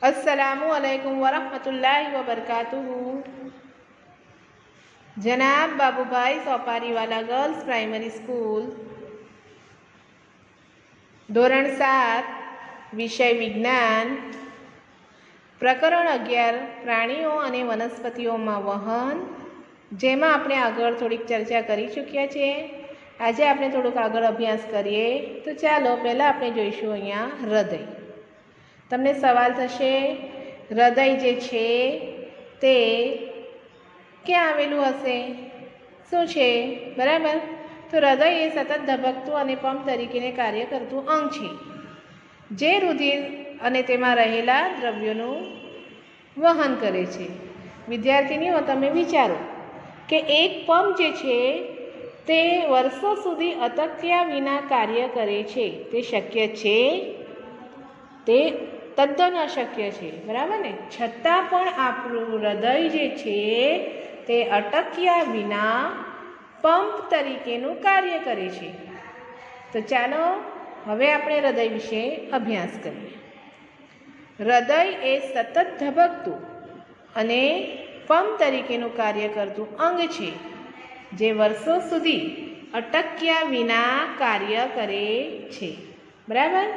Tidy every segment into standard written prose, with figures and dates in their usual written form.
अस्सलामुअलैकुम वरहमतुल्लाहि वबरकातुहू। जनाब बाबूभाई सोपारीवाला गर्ल्स प्राइमरी स्कूल, धोरण 7, विषय विज्ञान, प्रकरण 11 प्राणीओ अने वनस्पतिओमां वहन, जेमां आपणे आगळ थोड़ीक चर्चा करी चूक्या छे। आजे आपणे थोड़ुंक आगळ अभ्यास करीए तो चालो पहेला आपणे जोईशुं अहींया हृदय। तमने सवाल थशे हृदय जे छे ते क्यां आवेलुं हशे, शुं छे, बराबर। तो हृदय ए सतत धबकतुं अने पंप तरीके कार्य करतुं अंग छे जे रुधिर अने तेमां रहेला द्रव्योनुं वहन करे छे। विद्यार्थिनीओ तमे विचारो के एक पंप जे छे ते वर्षों सुधी अटक्या विना कार्य करे छे, ते शक्य छे? ते तद्दन अशक्य छे, बराबर ने। छतां पण आपणुं हृदय जे छे ते अटक्या विना पंप तरीकेनुं कार्य करे छे। तो चालो हवे आपणे हृदय विषे अभ्यास करीए। हृदय ए सतत धबकतुं अने पंप तरीकेनुं कार्य करतुं अंग छे जे वर्षों सुधी अटक्या विना कार्य करे छे, बराबर।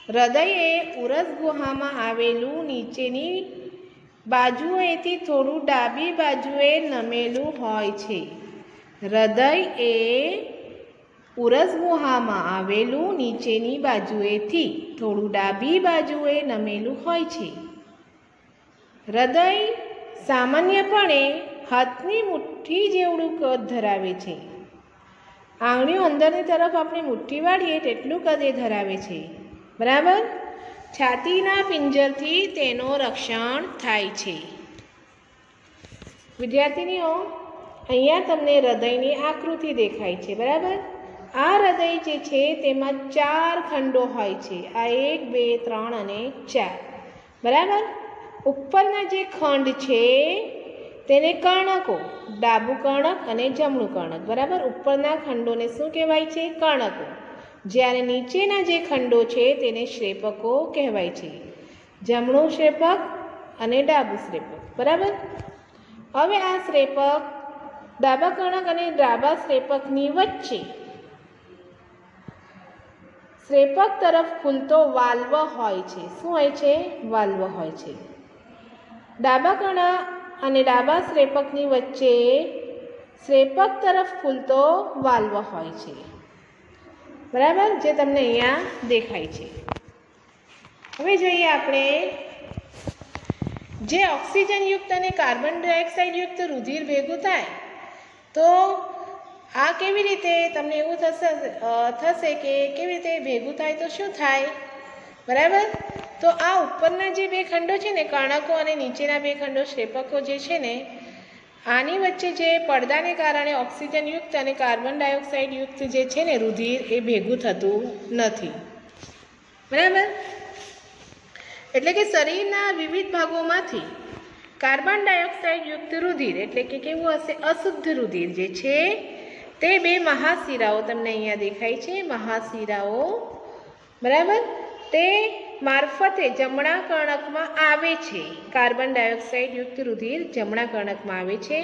हृदय ए उरस गुहामां आवेलुं नीचेनी बाजुएथी थोड़ुं डाबी बाजुए नमेलुं होय छे। हृदय ए उरस गुहामां आवेलुं नीचेनी बाजुएथी थोड़ुं डाबी बाजुए नमेलुं होय छे। हृदय सामान्यपणे हाथनी मुठ्ठी जेवडुं कद धरावे छे। आंगळीओ अंदरनी तरफ आपणे मुठ्ठी वाळीए तेटलुं कद ए धरावे छे, बराबर। छातीना पिंजरथी तेनो रक्षण थाय छे। विद्यार्थिनीओ अहींया तमने हृदयनी आकृति देखाय छे, बराबर। आ हृदय जे छे तेमां 4 खंडो होय छे। आ 1 2 3 अने 4, बराबर। उपरना जे खंड छे तेने कर्णको, डाबू कर्णक अने जमणुं कर्णक, बराबर। उपरना खंडोने शुं कहेवाय छे? कर्णको। ज्यारे नीचेना जे खंडो छे तेने श्रेपको कहेवाय छे। जमणुं श्रेपक अने डाबू श्रेपक, बराबर। हवे आ श्रेपक डाबा कर्णक अने डाबा श्रेपकनी वच्चे श्रेपक तरफ खुलतो वाल्व होय छे। शुं होय छे? वाल्व होय छे। डाबा कर्णक अने डाबा श्रेपकनी वच्चे श्रेपक तरफ खुलतो वाल्व होय छे, बराबर, जे तमने अहींया देखाय छे। हवे जोईए आपणे जे ऑक्सिजन युक्त अने कार्बन डाइऑक्साइड युक्त रुधिर भेगुं थाय तो आ केवी रीते तमने एवुं थशे के केवी रीते भेगुं थाय तो शुं थाय, बराबर। तो आ उपरना जे 2 खंडो छे ने कर्णको अने नीचेना 2 खंडो श्रेपको जे छे ने आनी वच्चे जे પડદાને કારણે ऑक्सिजन युक्त अने कार्बन डाइऑक्साइड युक्त जे छे ने रुधिर ए भेगुं थतुं नथी, बराबर। एटले के शरीरना विविध भागोमांथी कार्बन डाइऑक्साइड युक्त रुधिर एटले के केवुं हशे? अशुद्ध रुधिर जे छे ते 2 महाशिराओ तमने अहींया देखाय छे, महाशिराओ, बराबर, ते मार्फते जमणा कर्णकमां आवे छे। कार्बन डाइऑक्साइड युक्त रुधिर जमणा कर्णकमां आवे छे।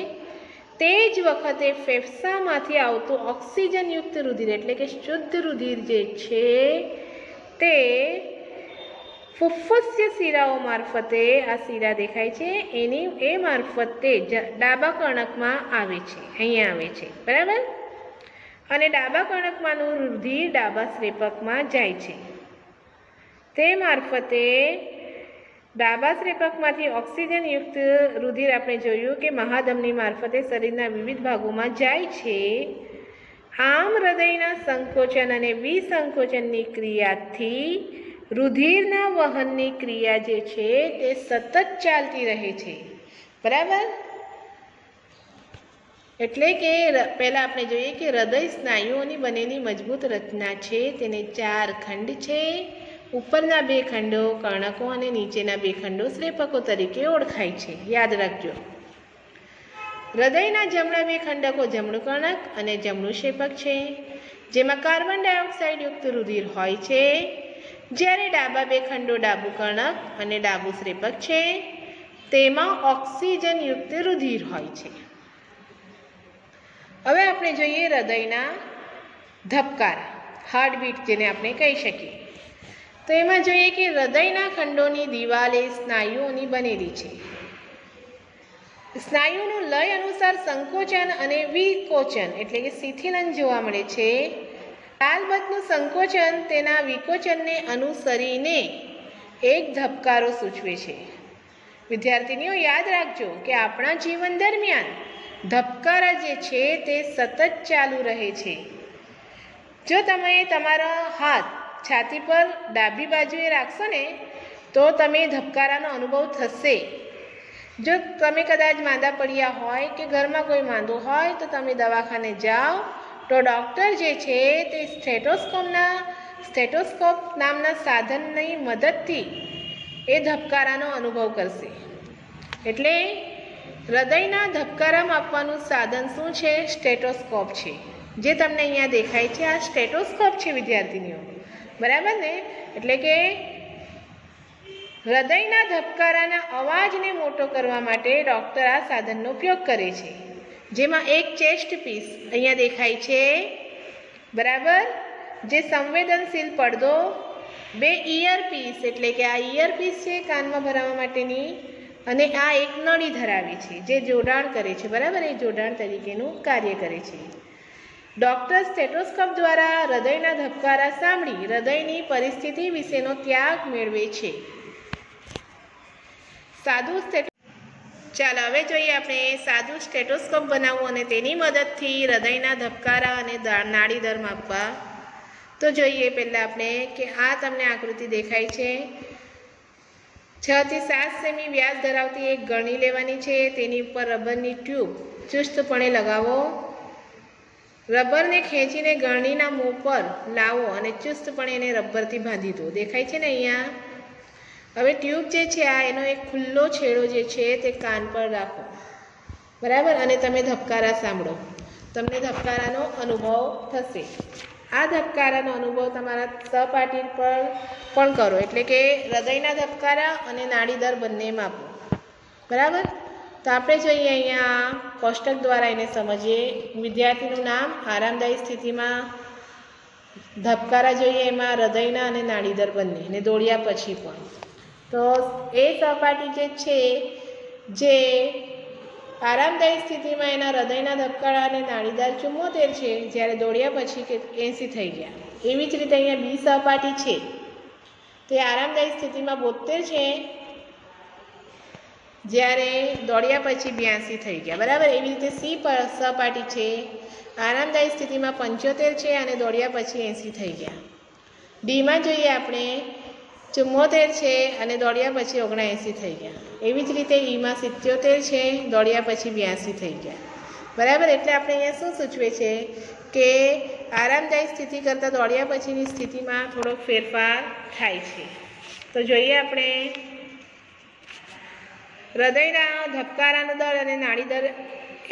ते ज वखते फेफसामांथी आवतुं ऑक्सिजन युक्त रुधिर एटले के शुद्ध रुधिर जे छे ते फुफ्फुसीय शिराओ मार्फते आ शिरा देखाय छे एनी ए मार्फते डाबा कर्णकमां आवे छे, अहींया आवे छे, बराबर। अने डाबा कर्णकमांनुं रुधिर डाबा श्रेपकमां जाय छे। ते मार्फते डाबा श्रेपकमांथी ऑक्सिजन युक्त रुधिर आपणे जोयुं के महाधमनी मार्फते शरीરના विविध भागोमां जाय छे। आम हृदयना संकोचन अने विसंकोचननी क्रियाथी रुधिરના वहननी क्रिया जे छे ते सतत चालती रहे छे, बराबर। एटले के पहेला आपणे जोईए के हृदय स्नायुओनी बनेली मजबूत रचना छे। तेने 4 खंड छे। उपरना 2 खंडो कर्णको अने नीचेना 2 खंडो श्रेपको तरीके ओळखाय छे, याद राखजो। हृदयना जमणा 2 खंडको जमणुं कर्णक अने जमणुं श्रेपक छे, जेमां कार्बन डाइऑक्साइड युक्त रुधिर होय छे। જ્યારે ડાબા બે ખંડો ડાબું કર્ણક અને ડાબું શ્રેપક છે તેમાં ઓક્સિજનયુક્ત રુધિર હોય છે. હવે આપણે જોઈએ હૃદયના ધબકારા, હાર્ટબીટ જેને આપણે કહી શકીએ. તો એમાં જોઈએ કે હૃદયના ખંડોની દિવાલે સ્નાયુઓની બનેલી છે. સ્નાયુનું લય અનુસાર સંકોચન અને વિકોચન એટલે કે શિથિલન જોવા મળે છે. તાલબદ્ધનું સંકોચન તેના વિકોચનને અનુસરીને એક ધબકારો સૂચવે છે. વિદ્યાર્થીનીઓ યાદ રાખજો કે આપણા જીવન દરમિયાન ધબકારા જે છે તે સતત ચાલુ રહે છે. જો તમે તમારા હાથ છાતી પર ડાબી બાજુએ રાખશો ને તો તમે ધબકારાનો અનુભવ થશે. જો તમે કદાચ માંદા પડ્યા હોય કે ઘરમાં કોઈ માંદો હોય તો તમે દવાખાને જાઓ તો ડૉક્ટર જે છે તે સ્ટેટોસ્કોપ નામના સાધનની મદદથી એ ધબકારાનો અનુભવ કરશે. એટલે હૃદયના ધબકારા માપવાનું સાધન શું છે? સ્ટેટોસ્કોપ છે. જે તમને અહીંયા દેખાય છે આ સ્ટેટોસ્કોપ છે વિદ્યાર્થીનીઓ, બરાબર ને? એટલે કે હૃદયના ધબકારાના અવાજને મોટો કરવા માટે ડૉક્ટર આ સાધનનો ઉપયોગ કરે છે. જેમાં એક ચેસ્ટ પીસ અહીંયા દેખાય છે, બરાબર, જે સંવેદનશીલ પડદો, બે ઇયરપીસ એટલે કે આ ઇયરપીસ છે કાનમાં ભરાવા માટેની, અને આ એક નળી ધરાવે છે જે જોડાણ કરે છે, બરાબર, એ જોડાણ તરીકેનું કાર્ય કરે છે. ડૉક્ટર સ્ટેટોસ્કોપ દ્વારા હૃદયના ધબકારા સાંભળી હૃદયની પરિસ્થિતિ વિશેનો ત્યાગ મેળવે છે. ચાલો હવે જોઈએ આપણે સાદું સ્ટેટોસ્કોપ બનાવવું અને તેની મદદથી હૃદયના ધબકારા અને નાડી દર માપવા. તો જોઈએ પહેલાં આપણે કે આ તમને આકૃતિ દેખાય છે. 6 થી 7 સેમી વ્યાસ ધરાવતી એક ગળણી લેવાની છે. તેની ઉપર રબરની ટ્યુબ ચુસ્તપણે લગાવો. રબરને ખેંચીને ગળણીના મોં પર લાવો અને ચુસ્તપણે એને રબરથી બાંધી દો. દેખાય છે ને અહીંયા? હવે ટ્યુબ જે છે આ એનો એક ખુલ્લો છેડો જે છે તે કાન પર રાખો, બરાબર, અને તમે ધબકારા સાંભળો. તમને ધબકારાનો અનુભવ થશે. આ ધબકારાનો અનુભવ તમારા સહપાઠી પર પણ કરો, એટલે કે હૃદયના ધબકારા અને નાડી દર બંને માપો, બરાબર. તો આપણે જોઈએ અહીંયા કોષ્ટક દ્વારા એને સમજીએ. વિદ્યાર્થીનું નામ, આરામદાયી સ્થિતિમાં ધબકારા જોઈએ એમાં હૃદયના અને નાડી દર બંને, ને દોડ્યા પછી પણ. તો એ સહપાઠી જે છે જે આરામદાયી સ્થિતિમાં એના હૃદયના ધબકારા અને નાડીદાર 74 છે, જ્યારે દોડ્યા પછી કે 80 થઈ ગયા. એવી જ રીતે અહીંયા બી સહપાઠી છે તે આરામદાયી સ્થિતિમાં 72 છે, જ્યારે દોડ્યા પછી 82 થઈ ગયા, બરાબર. એવી રીતે સી સહપાઠી છે, આરામદાયી સ્થિતિમાં 75 છે અને દોડ્યા પછી 80 થઈ ગયા. ડીમાં જોઈએ આપણે 74 છે અને દોડ્યા પછી 79 થઈ ગયા. એવી જ રીતે ઈમાં 77 છે, દોડ્યા પછી 82 થઈ ગયા, બરાબર. એટલે આપણે અહીંયા શું સૂચવે છે કે આરામદાયી સ્થિતિ કરતાં દોડ્યા પછીની સ્થિતિમાં થોડોક ફેરફાર થાય છે. તો જોઈએ આપણે હૃદયના ધબકારાનો દર અને નાડી દર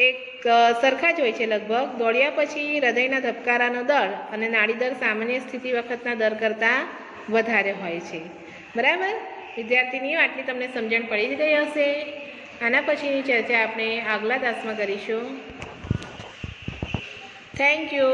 એક સરખા જ હોય છે લગભગ. દોડ્યા પછી હૃદયના ધબકારાનો દર અને નાડી દર સામાન્ય સ્થિતિ વખતના દર કરતાં વધારે હોય છે, બરાબર. વિદ્યાર્થીનીઓ આટલી તમને સમજણ પડી જ ગઈ હશે. આના પછીની ચર્ચા આપણે આગલા તાસમાં કરીશું. Thank you.